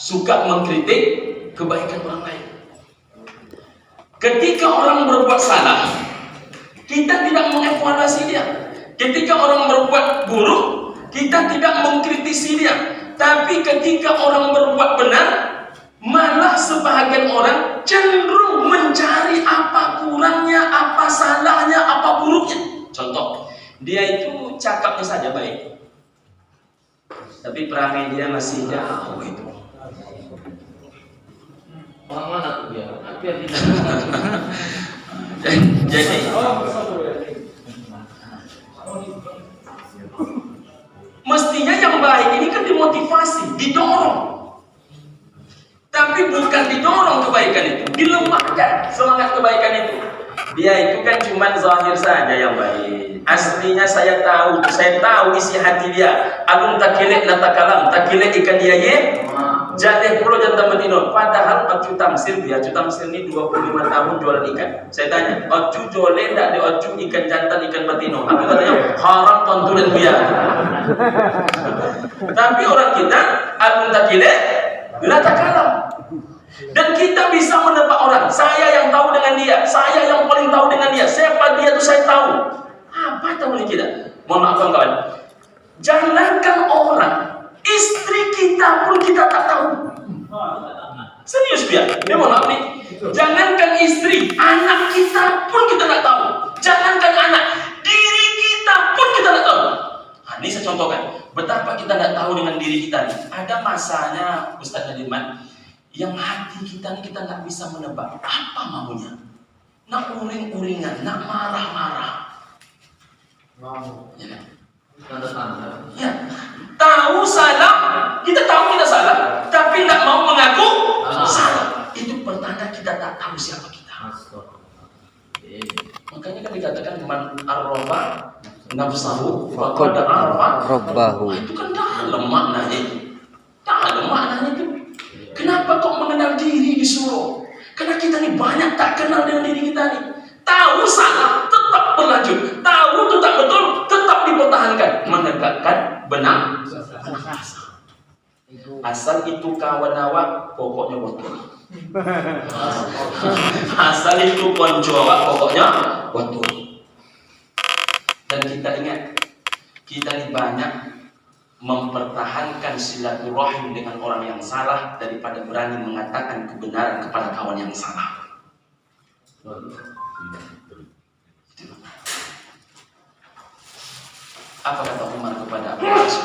suka mengkritik kebaikan orang lain. Ketika orang berbuat salah, kita tidak mengevaluasi dia. Ketika orang berbuat buruk, kita tidak mengkritisi dia. Tapi ketika orang berbuat benar, malah sebahagian orang cenderung mencari apa kurangnya, apa salahnya, apa buruknya. Contoh, dia itu cakapnya saja baik, tapi perangai dia masih jauh itu. Orang mana tuh dia? Biar tidak. Jadi mestinya yang baik ini kan dimotivasi, didorong. Tapi bukan didorong kebaikan itu, dilemahkan semangat kebaikan itu. Dia itu kan cuma zahir saja yang baik. Aslinya saya tahu isi hati dia. Alun takilek natakalam, takilek ikan dia ye. Jatih pulau jantan betina. Padahal ocu tamsir dia, ocu tamsir ini 25 tahun jualan ikan. Saya tanya, ocu jualan tak di ocu ikan jantan ikan betina? Aku katanya haram tontu dan biar. Tapi orang kita alun takilek natakalam. Dan kita bisa menebak orang. Saya yang tahu dengan dia, saya yang paling tahu dengan dia. Siapa dia itu saya tahu. Apa tahu kita? Mohon maaf kawan-kawan. Jangankan orang, istri kita pun kita tak tahu. Serius dia. Dia mohon maaf nih. Jangankan istri, anak kita pun kita tak tahu. Jangankan anak, diri kita pun kita tak tahu. Nah, ini saya contohkan. Betapa kita tak tahu dengan diri kita nih. Ada masanya Ustaz Nadiman, yang hati kita ini kita nggak bisa menebak apa maunya. Nak uring-uringan, nak marah-marah. Ya. Tanda-tanda. Ya. Tahu salah, kita tahu kita salah, tapi nggak mau mengaku salah. Itu pertanda kita tak tahu siapa kita. Makanya kan dikatakan man arroba nafsahu faqad arfa rabbahu. Itu kan dalam maknanya. Dalam maknanya itu. Kenapa kok mengenal diri disuruh? Karena kita ini banyak tak kenal dengan diri kita nih. Tahu salah, tetap berlanjut. Tahu itu tak betul, tetap dipertahankan. Menegakkan benar. Asal itu kawan awak, pokoknya betul. Asal itu konco awak, pokoknya betul. Dan kita ingat, kita ini banyak mempertahankan silaturahim dengan orang yang salah daripada berani mengatakan kebenaran kepada kawan yang salah. Apa kata Umar kepada Abu Bakar?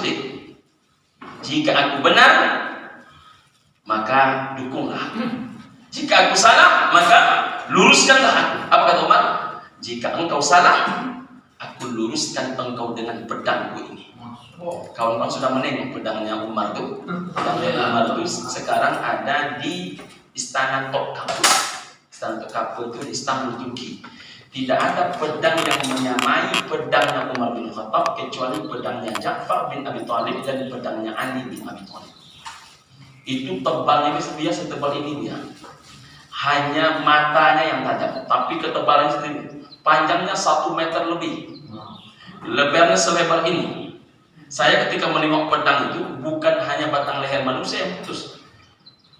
Jika aku benar, maka dukunglah. Jika aku salah, maka luruskanlah aku. Apa kata Umar? Jika engkau salah, aku luruskan engkau dengan pedangku ini. Kawan-kawan sudah menengok pedangnya Umar itu. Pedangnya Umar itu sekarang ada di Istana Topkapı. Istana Topkapı itu di Istanbul, Turki. Tidak ada pedang yang menyamai pedangnya Umar bin Khattab kecuali pedangnya Ja'far bin Abi Thalib dan pedangnya Ali bin Abi Thalib. Itu tebalnya dia setebal ini dia. Hanya matanya yang tajam, tapi ketebalannya sendiri. Panjangnya 1 meter lebih. Lebarnya selebar ini. Saya ketika menengok pedang itu bukan hanya batang leher manusia yang putus,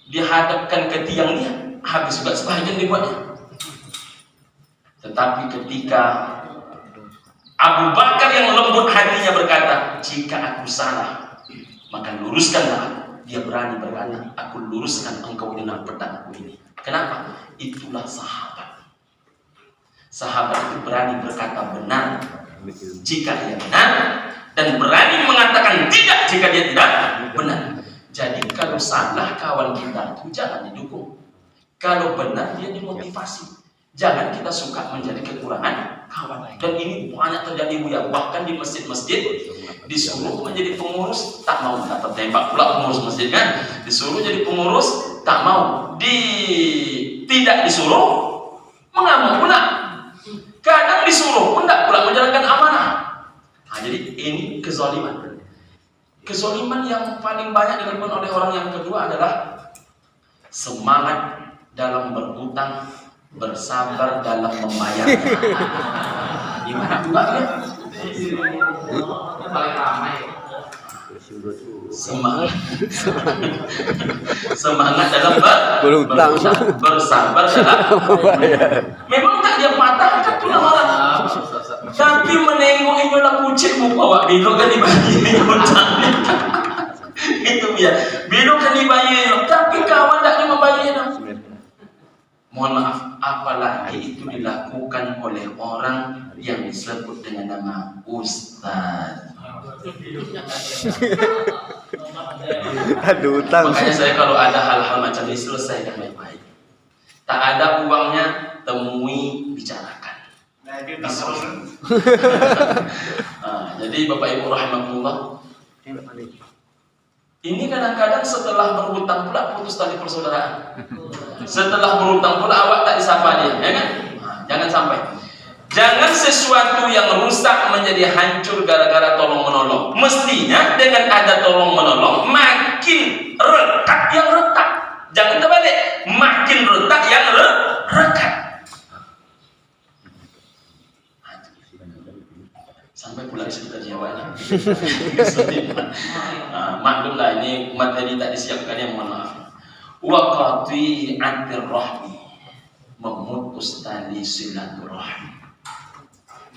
dihadapkan ke tiangnya habis juga sebagian dibuatnya. Tetapi ketika Abu Bakar yang lembut hatinya berkata, jika aku salah, maka luruskanlah aku. Dia berani berkata, aku luruskan engkau dengan pedangku ini. Kenapa? Itulah sahabat. Sahabat itu berani berkata benar jika dia benar, dan berani mengatakan tidak jika dia tidak benar. Jadi kalau salah kawan kita itu jangan didukung. Kalau benar dia dimotivasi. Jangan kita suka menjadi kekurangan kawan. Dan ini banyak terjadi ya. Bahkan di masjid-masjid disuruh menjadi pengurus tak mau. Tak tertembak pula pengurus masjid kan. Disuruh jadi pengurus tak mau. Tidak disuruh mengamuk pula. Kadang disuruh pun tak pula menjalankan amanah. Nah, jadi ini kezaliman. Kezaliman yang paling banyak dilakukan oleh orang yang kedua adalah semangat dalam berhutang, bersabar dalam membayar. Gimana juga ya? Paling ramai. semangat semangat dalam berhutang, bersabar dalam memang tak dia patahkan tu lah malah. Tapi menengok ini lah kucing muka awak belok kan dibagi hutang. Itu dia belok kan dibayar, tapi kawan tak dia membayar. Mohon maaf, apalagi itu dilakukan oleh orang yang disebut dengan nama ustaz. Ada hutang. Makanya saya kalau ada hal-hal macam ini selesaikan baik-baik. Tak ada uangnya, temui, bicarakan. Jadi Bapak Ibu rahimakumullah, ini kadang-kadang setelah berhutang pula putus tali persaudaraan. Setelah berhutang pula awak tak disapa dia, ya kan? Jangan sampai. Jangan sesuatu yang rusak menjadi hancur gara-gara tolong menolong. Mestinya dengan ada tolong menolong makin retak yang retak. Jangan terbalik, makin retak yang retak. Sampai pula cerita Jawa. Maklumlah ini materi tak disiapkan, yang mohon maaf. Wa qati'atir rahmi, memutus tali silaturahmi.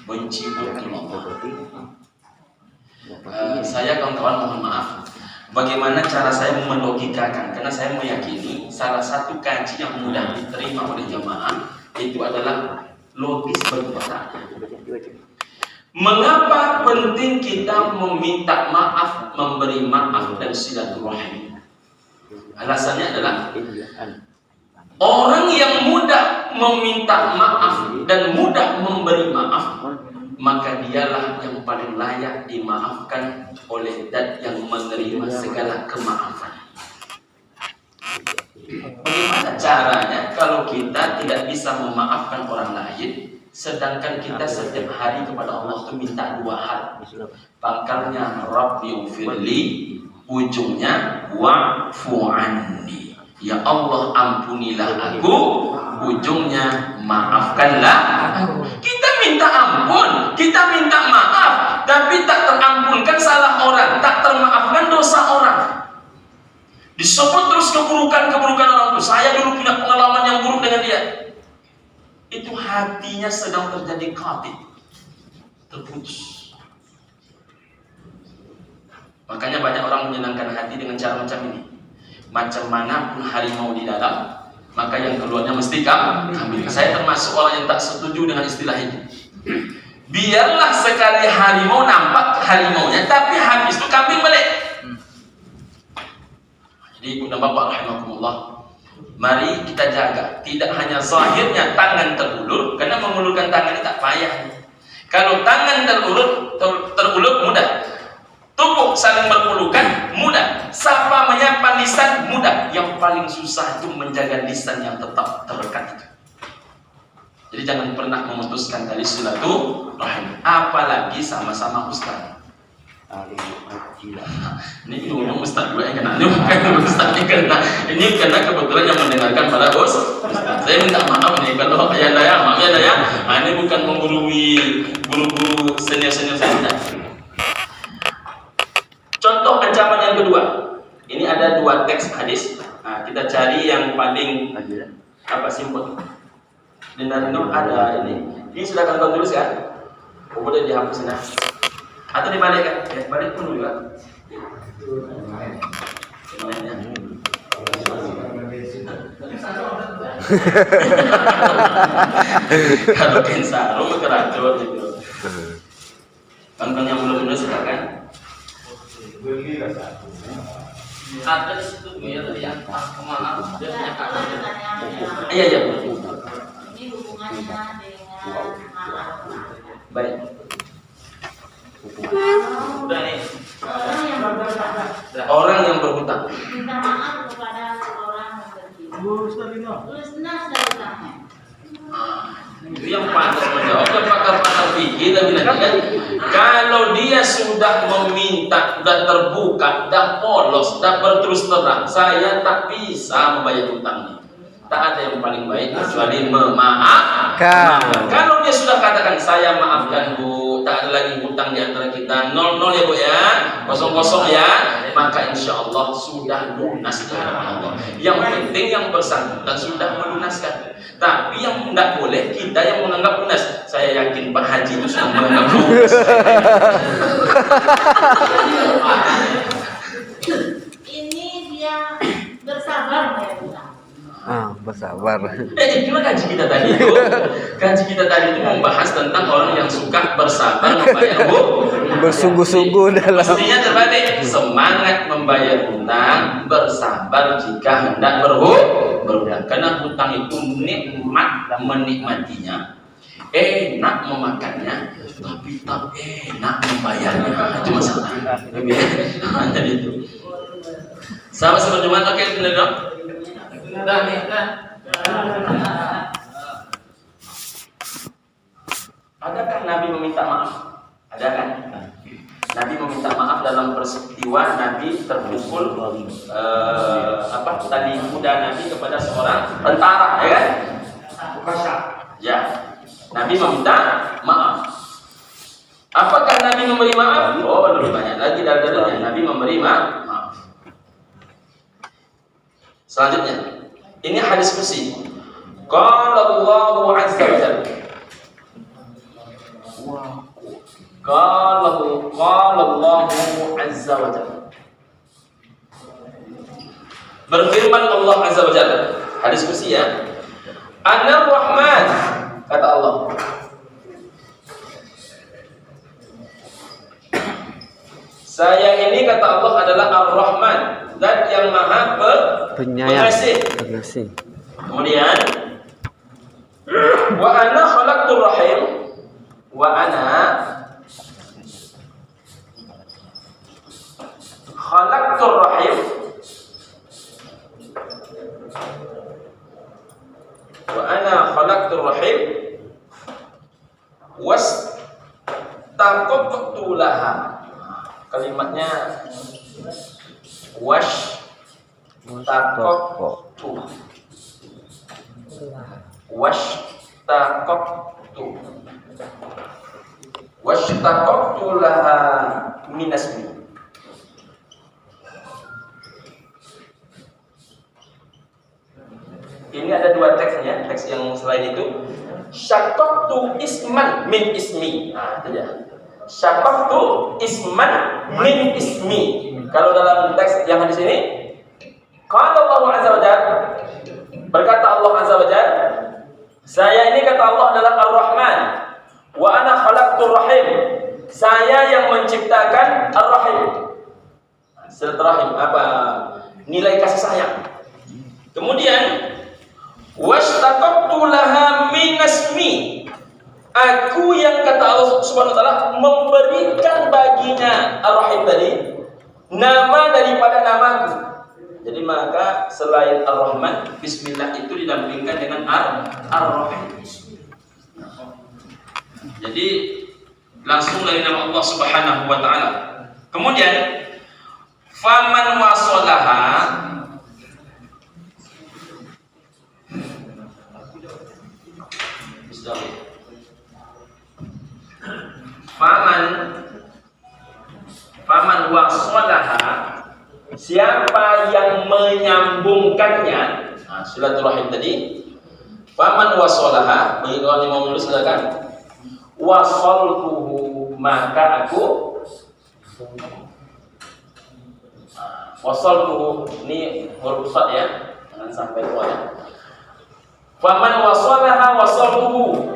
Benci berkelompokan. Saya kawan-kawan mohon maaf, bagaimana cara saya melogikakan, karena saya meyakini salah satu kaji yang mudah diterima oleh jamaah itu adalah logis berkotak. Mengapa penting kita meminta maaf, memberi maaf dan silaturahmi? Alasannya adalah orang yang mudah meminta maaf dan mudah memberi maaf, maka dialah yang paling layak dimaafkan oleh zat yang menerima segala kemaafan. Bagaimana caranya kalau kita tidak bisa memaafkan orang lain, sedangkan kita setiap hari kepada Allah itu minta dua hal. Pangkalnya Rabbighfirli, ujungnya wa'fu anni. Ya Allah ampunilah aku, ujungnya maafkanlah aku. Kita minta ampun, kita minta maaf, tapi tak terampunkan salah orang, tak termaafkan dosa orang. Disebut terus keburukan-keburukan orang itu. Saya dulu punya pengalaman yang buruk dengan dia. Itu hatinya sedang terjadi qati', terputus. Makanya banyak orang menyenangkan hati dengan cara macam ini. Macam mana pun harimau di dalam, maka yang keluarnya mesti kambing. Saya termasuk orang yang tak setuju dengan istilah ini. Biarlah sekali harimau nampak harimaunya, tapi habis itu kambing balik. Jadi ibu dan bapak rahimakumullah, mari kita jaga. Tidak hanya zahirnya tangan terulur, karena mengulurkan tangan ini tak payah. Kalau tangan terulur mudah. Tubuh saling berpelukan mudah. Sapa menyapa lisan mudah. Yang paling susah itu menjaga lisan yang tetap terekat itu. Jadi jangan pernah memutuskan tali silaturahim, apalagi sama-sama ustaz. Ini ngomong ustaz juga yang kena. Ini bukan ustaz yang kena. Ini karena kebetulan yang mendengarkan para bos ustaz. Saya minta maaf nih kalau ya daya, maaf ya daya. Ini bukan menggurui guru-guru senior-senior saya tidak. Contoh ancaman yang kedua. Ini ada dua teks hadis. Nah, kita cari yang paling simpel. Di Narino ada ini. Ini sudah kalian tulis kan? Kemudian dihapus nah. Atau dibalik kan? Ya, balik pun juga. Kalau kensaro keracun gitu. Kan yang belum nulis silakan. Ada di situ yang kemana dia punya keadaan. Iya. Ini hubungannya dengan maaf. Baik. Udah nih. Orang yang berhutang. Minta maaf kepada orang yang berhutang. Tulis benar sudah hutangnya. Itu yang pantas menjawab. Pakar-pakar fikih dan bilang kan, kalau dia sudah meminta, sudah terbuka, sudah polos, sudah berterus terang, saya tak bisa membayar hutangnya. Tak ada yang paling baik kecuali memaafkan. Kalau dia sudah katakan saya maafkan bu, Bu, tak ada lagi hutang di antara kita, 0 ya Bu ya, 0 ya, maka insya Allah sudah lunas di hadapan Allah. Yang penting yang bersangkutan sudah melunaskan. Tapi yang tidak boleh kita yang menganggap lunas. Saya yakin Pak Haji itu sudah menganggap lunas. Ini dia bersabar ya Bunda. Bersabar. Itulah kaji kita tadi itu. Kaji kita tadi itu membahas tentang orang yang suka bersabar membayar Bersungguh-sungguh dalam. Mestinya terbalik, semangat membayar hutang, bersabar jika hendak berhutang. Karena hutang itu nikmat menikmatinya, enak memakannya, tapi tak enak membayarnya. Itu masalah. Jadi itu. Sama seperti mana? Oke, benar dong. Adakah Nabi meminta maaf? Ada kan? Nabi meminta maaf dalam peristiwa Nabi terpukul tadi kuda Nabi kepada seorang tentara, ya kan? Ya. Nabi meminta maaf. Apakah Nabi memberi maaf? Oh, lebih banyak lagi dari Nabi memberi maaf. Selanjutnya, ini hadis kursi. Qala Allahu azza wa jalla. Qala Allahu azza wa jalla. Berfirman Allah azza wa jalla. Hadis kursi ya. Ana Rahman, kata Allah. Saya ini kata Allah adalah Ar-Rahman, zat yang maha pengasih. Kemudian wa ana khalaqtur rahim, wa ana khalaqtur rahim, wa ana khalaqtur rahim wastaqaqtu laha. Kalimatnya washtaqaqtu laha minasmi. Ini ada dua teksnya, teks yang selain itu. Syaqaqtu isman min ismi. Nah, itu ya. Syaqaqtu isman min ismi. Kalau dalam teks yang di sini, qala Allah azza wa jalla, berkata Allah azza wa jalla, saya ini kata Allah adalah Ar-Rahman, wa ana khalaqtur rahim. Saya yang menciptakan Ar-Rahim. Silaturahim, apa nilai kasih sayang. Kemudian washtaqaqtu laha minasmi. Aku yang kata Allah Subhanahu wa taala memberikan baginya Ar-Rahim tadi nama daripada namaku. Jadi maka selain Ar-Rahman, bismillah itu didampingkan dengan Ar-Rahim. Jadi langsung dari nama Allah Subhanahu wa taala. Kemudian faman wasalaha, faman wasalaha, siapa yang menyambungkannya. Nah, silaturahim tadi. Faman wasalaha, bagi kawan yang mau menulis silakan. Wasaltuhu, maka aku wasaltuhu, ini huruf sad ya, jangan sampai tua ya. Faman wasalaha wasaltuhu,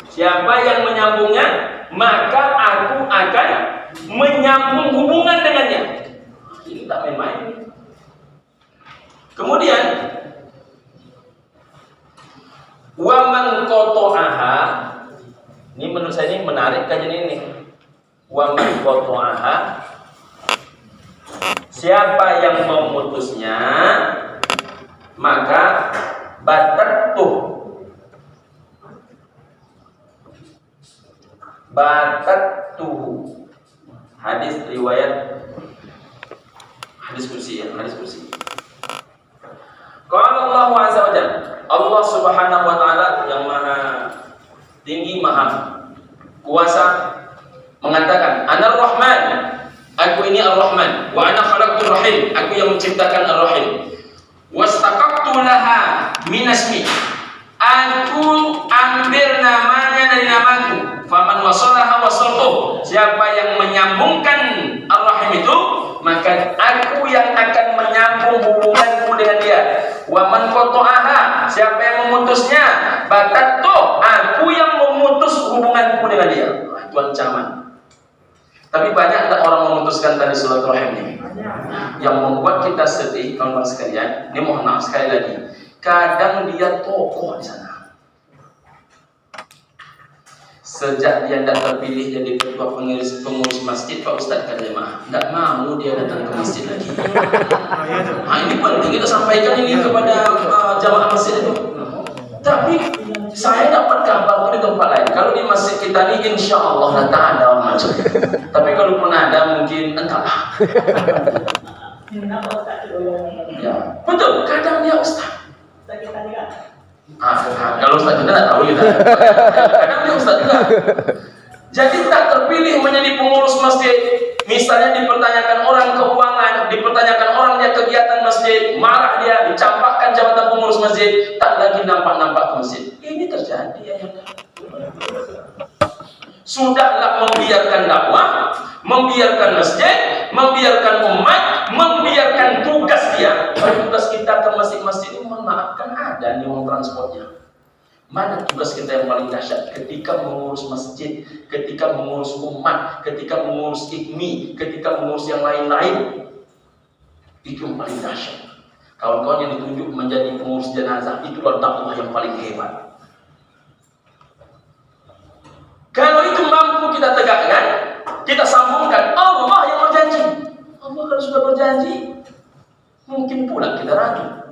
siapa yang menyambungnya, maka aku akan menyambung hubungan dengannya. Ini tak main-main. Kemudian waman qata'aha, ini menurut saya ini menarik kajian ini. Waman qata'aha, siapa yang memutusnya, maka batattuhu. Hadis riwayat hadis kursi ya, hadis kursi. Qala Allah azza wa jalla, Allah Subhanahu wa taala yang maha tinggi, maha kuasa, mengatakan, Anar Rahman, aku ini Ar-Rahman, wa ana khalaqtur Rahim, aku yang menciptakan Ar-Rahim. Wastaqaqtu laha min ismi, aku ambil namanya dari namaku. Faman wasalaha wasaltuh, siapa yang menyambungkan Ar-Rahim itu, maka aku yang akan menyambung hubunganku dengan dia. Wa man qata'aha, siapa yang memutusnya, batattu, aku yang memutus hubunganku dengan dia. Itu ancaman. Tapi banyak tak orang memutuskan tadi silaturahim ini, yang membuat kita sedih, kawan-kawan sekalian. Ini mohon maaf sekali lagi, kadang dia tokoh di sana. Sejak dia tidak terpilih jadi ketua pengurus masjid, Pak Ustadz kata jemaah, tidak mau dia datang ke masjid lagi. Nah, ini penting kita sampaikan ini kepada jamaah masjid itu. Tapi saya dapat kabar di tempat lain. Kalau di masjid kita ini insya Allah tak ada orang macam. Tapi kalau pun ada mungkin entahlah. Ya, betul. Kadang dia Ustaz. Kalau Ustaz kita tidak tahu kita. Kadang dia Ustaz juga. Jadi tak terpilih menjadi pengurus masjid. Misalnya dipertanyakan orang keuangan, dipertanyakan orang dia kegiatan masjid, marah dia, dicampakkan jabatan pengurus masjid, tak lagi nampak-nampak ke masjid. Ini terjadi ya. Sudahlah membiarkan dakwah, membiarkan masjid, membiarkan umat, membiarkan tugas dia. Tugas kita ke masjid-masjid ini, mohon maaf, kan ada nih uang transportnya. Mana tugas kita yang paling dahsyat ketika mengurus masjid, ketika mengurus umat, ketika mengurus IKMI, ketika mengurus yang lain-lain. Itu yang paling dahsyat. Kawan-kawan yang ditunjuk menjadi pengurus jenazah, itulah dakwah yang paling hebat. Kalau itu mampu kita tegakkan, kita sambungkan, Allah yang berjanji. Allah kalau sudah berjanji, mungkin pula kita ragu.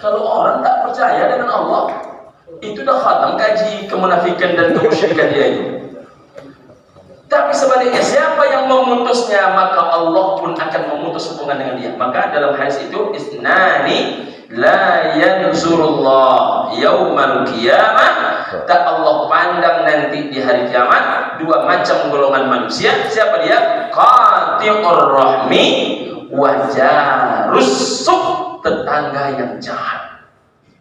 Kalau orang tak percaya dengan Allah, itu dah khatam kaji kemunafikan dan kemusyrikan dia itu. Tapi sebaliknya, siapa yang memutusnya, maka Allah pun akan memutus hubungan dengan dia. Maka dalam hadis itu, isnani la yanzurullah yaumal qiyamah, tak Allah pandang nanti di hari kiamat dua macam golongan manusia. Siapa dia? Qati'ur rahmi wa jarus suq, tetangga yang jahat.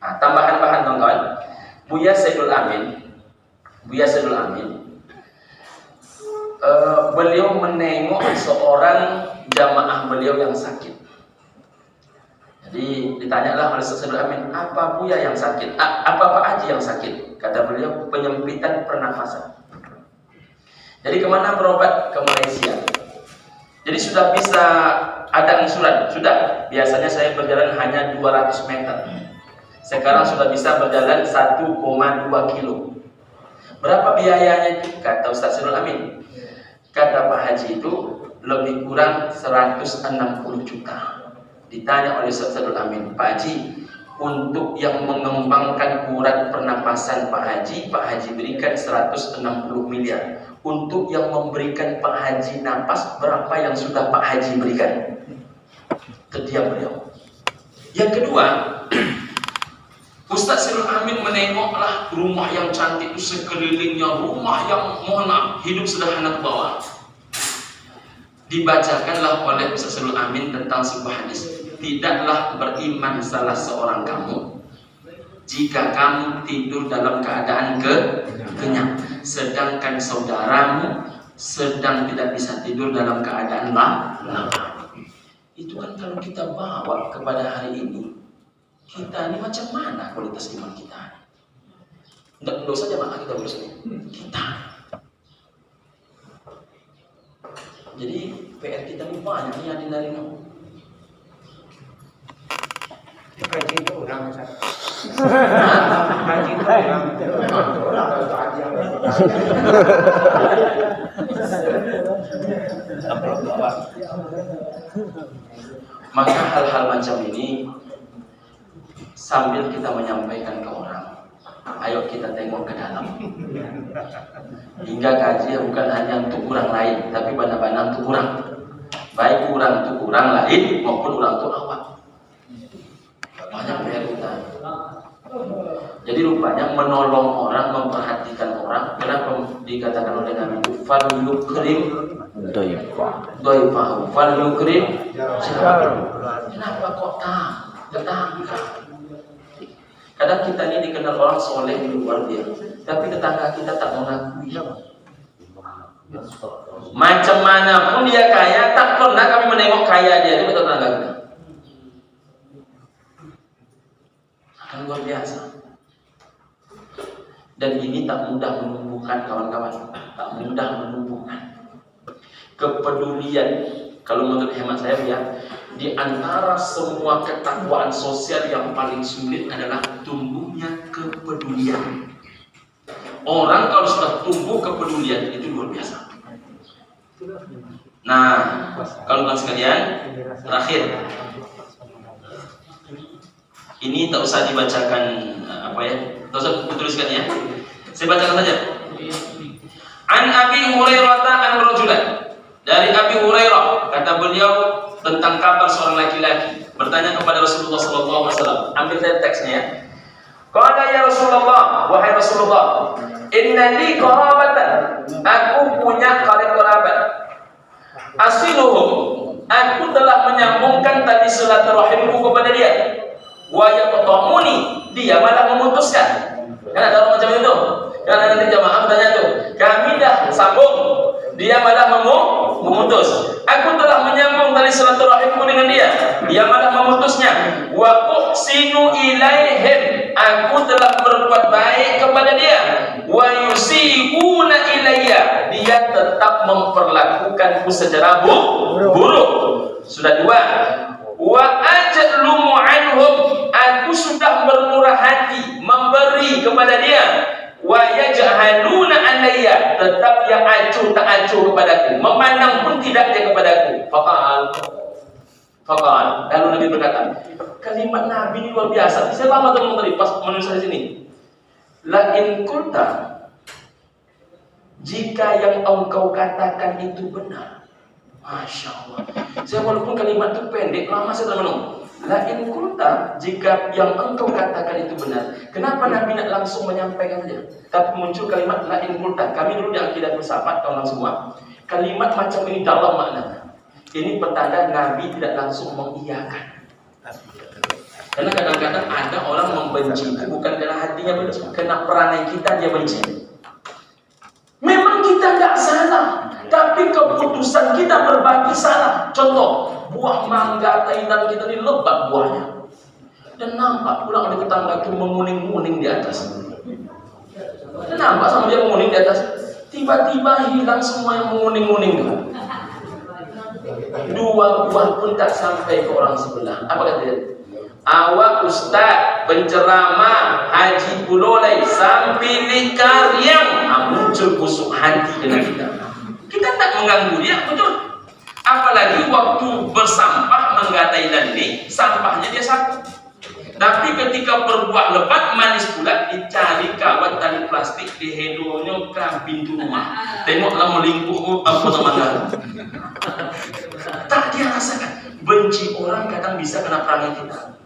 Nah, tambahan-bahan kawan-kawan, Buya Saidul Amin, beliau menengok seorang jamaah beliau yang sakit. Jadi ditanyalah oleh Saidul Amin, apa Buya yang sakit? Apa Pak Haji yang sakit? Kata beliau, penyempitan pernafasan. Jadi kemana berobat? Ke Malaysia. Jadi sudah bisa ada angsuran, sudah. Biasanya saya berjalan hanya 200 meter. Sekarang sudah bisa berjalan 1,2 kilo. Berapa biayanya itu? Kata Ustaz Saidul Amin. Kata Pak Haji itu lebih kurang 160 juta. Ditanya oleh Ustaz Saidul Amin, Pak Haji, untuk yang mengembangkan urat pernapasan Pak Haji berikan 160 miliar. Untuk yang memberikan Pak Haji napas, berapa yang sudah Pak Haji berikan? Terdiam beliau. Yang kedua, Ustaz Saidul Amin menengoklah rumah yang cantik itu sekelilingnya, rumah yang mohon maaf, hidup sederhana ke bawah. Dibacakanlah oleh Ustaz Saidul Amin tentang sebuah hadis. Tidaklah beriman salah seorang kamu jika kamu tidur dalam keadaan kenyang, sedangkan saudaramu sedang tidak bisa tidur dalam keadaan lapar. Itu kan kalau kita bawa kepada hari ini, kita ini macam mana kualitas iman kita? Tidak saja maka kita urus ini. Kita. Jadi PR kita ini banyak nih yang dari nol. Kaji itu orang kaji itu Maka hal-hal macam ini sambil kita menyampaikan ke orang, ayo kita tengok ke dalam. Hingga kaji bukan hanya untuk orang lain, tapi benar-benar untuk orang. Baik orang untuk orang lain maupun orang untuk awak. Banyak PR kita. Jadi rupanya menolong orang, memperhatikan orang, kenapa dikatakan oleh Nabi itu fal yukrim Doifa. doifahu, fal yukrim kenapa kok tetangga? Kadang kita ini dikenal orang soleh di luar dia, tapi tetangga kita tak mengakui. Macam mana pun dia kaya, tak pernah kami menengok kaya dia itu tetangga kita. Akan luar biasa. Dan ini tak mudah menumbuhkan kawan-kawan, tak mudah menumbuhkan kepedulian. Kalau menurut hemat saya ya, di antara semua ketakwaan sosial yang paling sulit adalah tumbuhnya kepedulian. Orang kalau sudah tumbuh kepedulian itu luar biasa. Nah, kalau teman sekalian, terakhir, ini tak usah dibacakan tak usah dituliskan ya. Saya bacakan saja. An Abi Hurairah an rajulan. Dari Abi Hurairah, kata beliau tentang kabar seorang laki-laki bertanya kepada Rasulullah SAW. Ambil dari teksnya ya. Qala ya Rasulullah, wahai Rasulullah, inna li qarabatan, aku punya karib kerabat. Asiluhum, aku telah menyambungkan tali silaturahimku kepada dia. Wa yaqtamuni, dia malah memutuskan. Kan ada orang macam itu. Kan nanti jamaah bertanya tuh, kami dah sambung, dia malah memutus. Aku telah menyambung tali silaturahimku dengan dia, dia malah memutusnya. Wa uhsinu ilaihim, aku telah berbuat baik kepada dia. Wa yusibuna ilayya, dia tetap memperlakukanku secara buruk. Sudah dua. Wa ajlumu anhum, aku sudah bermurah hati memberi kepada dia. Wa yaj'aluna alayya, tetap yang acuh tak acuh kepadaku, memandang pun tidak dia kepadaku. Faqal, lalu Nabi berkata, kalimat Nabi ini luar biasa. Saya lama teman-teman pas menulis di sini. La in qulta, jika yang engkau katakan itu benar. Masya Allah. Saya walaupun kalimat itu pendek, lama saya termenung. La in qulta, jika yang engkau katakan itu benar. Kenapa Nabi nak langsung menyampaikan saja? Tapi muncul kalimat la in qulta. Kami dulu di akidah filsafat kawan semua, kalimat macam ini dalam maknanya. Ini pertanda Nabi tidak langsung mengiyakan. Karena kadang-kadang ada orang membenci itu bukan karena hatinya benci, karena perangai kita dia benci. Memang kita tidak salah, tapi keputusan kita berbagi salah. Contoh, buah mangga Thailand kita ini lebat buahnya, dan nampak pula ada tetangga itu menguning-nguning di atas. Dan nampak sama dia menguning di atas, tiba-tiba hilang semua yang menguning-nguning itu. Dua buah pun tak sampai ke orang sebelah. Apa kata dia? Awak ustaz, penceramah, haji pulolai sampai likar yang muncul busuk hati dengan kita. Kita tak mengganggu dia, betul. Apalagi waktu bersampah menggatai dan ini, sampahnya dia satu. Tapi ketika berbuah lebat, manis pula, dicari kawat tali plastik, dihedonyo ke pintu rumah. Tengoklah melingkup apa teman-teman. Tak dia rasakan. Benci orang kadang bisa kena perangai kita.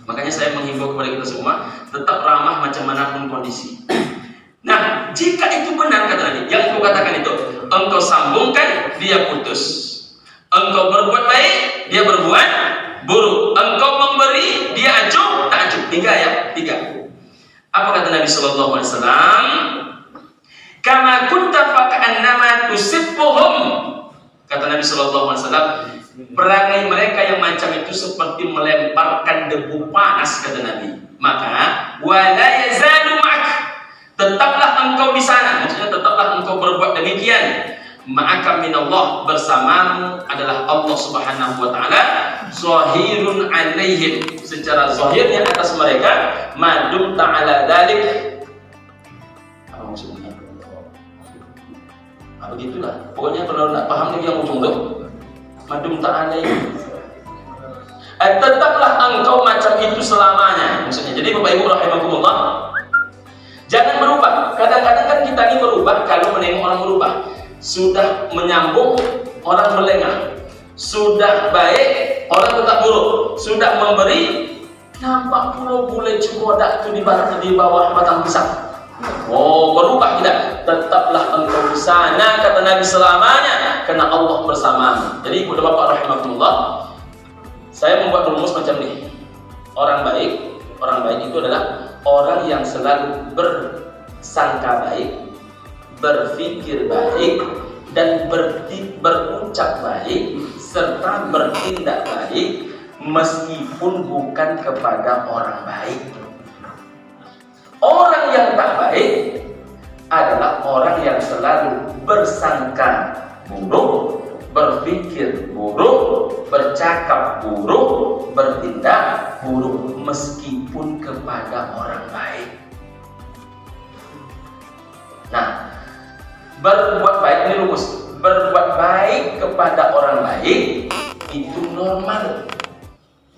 Makanya saya menghimbau kepada kita semua, tetap ramah macam manapun kondisi. Nah, jika itu benar kata Nabi, yang engkau katakan itu, engkau sambungkan, dia putus. Engkau berbuat baik, dia berbuat buruk. Engkau memberi, dia acuh, tak acuh. Tiga ya, tiga. Apa kata Nabi Sallallahu Alaihi Wasallam? Kama kunta faka'annama tusibbuhum. Kata Nabi Sallallahu Alaihi Wasallam, perangai mereka yang macam itu seperti melemparkan debu panas, kata Nabi. Maka wala yazalu ma'ak, tetaplah engkau di sana, maksudnya tetaplah engkau berbuat demikian. Ma'aka minallah, bersamamu adalah Allah Subhanahu wa taala. Zahirun alaihim, secara zahirnya atas mereka. Madum ta'ala dalik. Apa maksudnya? Begitulah. Pokoknya kalau nak paham lagi yang ujung tu, madum ta'alaihim, tetaplah engkau macam itu selamanya. Maksudnya, jadi Bapak Ibu rahimakumullah, jangan berubah. Kadang-kadang kan kita ini berubah kalau menengok orang berubah. Sudah menyambung, orang melengah. Sudah baik, orang tetap buruk. Sudah memberi, nampak pula bule cibodak itu di bawah batang pisang. Oh, berubah tidak? Tetaplah engkau di sana, kata Nabi, selamanya, karena Allah bersamamu. Jadi ibu dan bapak rahimakumullah, saya membuat rumus macam ini. Orang baik itu adalah orang yang selalu bersangka baik, berpikir baik, dan berucap baik, serta bertindak baik, meskipun bukan kepada orang baik. Orang yang tak baik adalah orang yang selalu bersangka buruk, berpikir buruk, bercakap buruk, bertindak buruk, meskipun kepada orang baik. Nah, berbuat baik, ini rumus, berbuat baik kepada orang baik itu normal,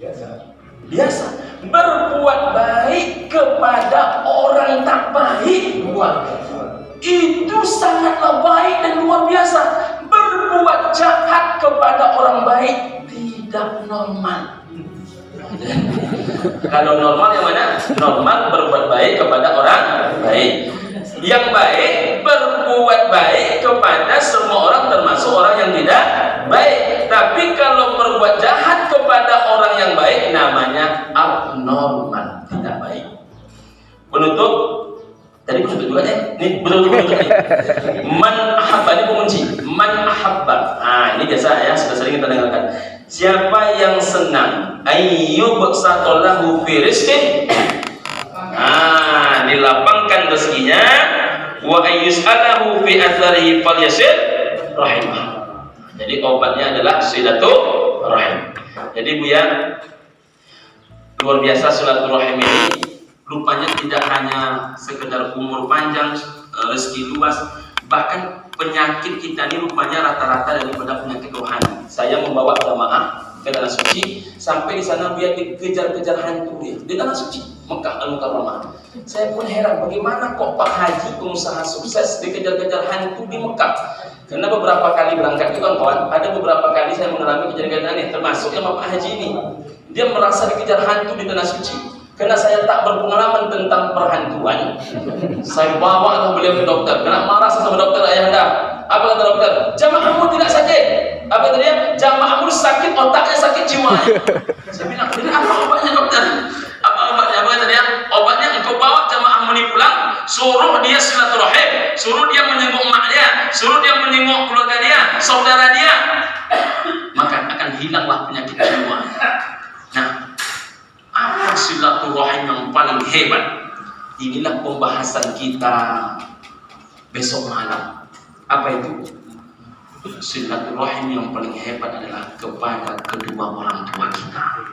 biasa. Berbuat baik kepada orang tak baik itu sangatlah baik dan luar biasa. Berbuat jahat kepada orang baik tidak normal. Kalau normal yang mana? Normal berbuat baik kepada orang baik. Yang baik berbuat baik kepada semua orang, termasuk orang yang tidak baik. Tapi kalau berbuat jahat kepada orang yang baik, namanya abnormal, tidak baik. Penutup, tadi penutup juga ya? Ini betul-betul nih. Man ahabba, ini pengunci. Man ahabba. Nah, ini biasa ya, sudah sering kita dengarkan. Siapa yang senang ayyub satolahu fi rizqin, nah, dilapangkan rezekinya, wa ayyus'alahu fi atharihi falyasir rahimah. Jadi obatnya adalah silaturahim. Jadi Bu ya, luar biasa silaturahim ini. Rupanya tidak hanya sekedar umur panjang, rezeki luas, bahkan penyakit kita ini rupanya rata-rata daripada penyakit rohani. Saya membawa jamaah ke tanah suci, sampai di sana dia dikejar-kejar hantu dia di tanah suci Mekah Al-Mukarramah. Saya pun heran, bagaimana kok Pak Haji pengusaha sukses dikejar-kejar hantu di Mekah? Karena beberapa kali berangkat itu kawan, ada beberapa kali saya mengalami kejadian aneh, termasuk yang Bapak Haji ini. Dia merasa dikejar hantu di tanah suci. Karena saya tak berpengalaman tentang perhantuan, saya bawa lah beliau ke dokter. Karena marah sama dokter, ayahanda. Apa kata dokter? Jamaahmu tidak sakit. Apa kata dia? Jamaahmu sakit, otaknya sakit jiwa. Saya bilang, jadi apa obatnya dokter? Apa obatnya? Apa kata dia? Obatnya engkau bawa jamaahmu ini pulang, suruh dia silaturahim, suruh dia menyenguk mak dia, suruh dia menyenguk keluarga dia, saudara dia, maka akan hilanglah penyakit jiwa. Nah, apa silaturahim yang paling hebat? Inilah pembahasan kita besok malam. Apa itu? Silaturahim yang paling hebat adalah kepada kedua orang tua kita.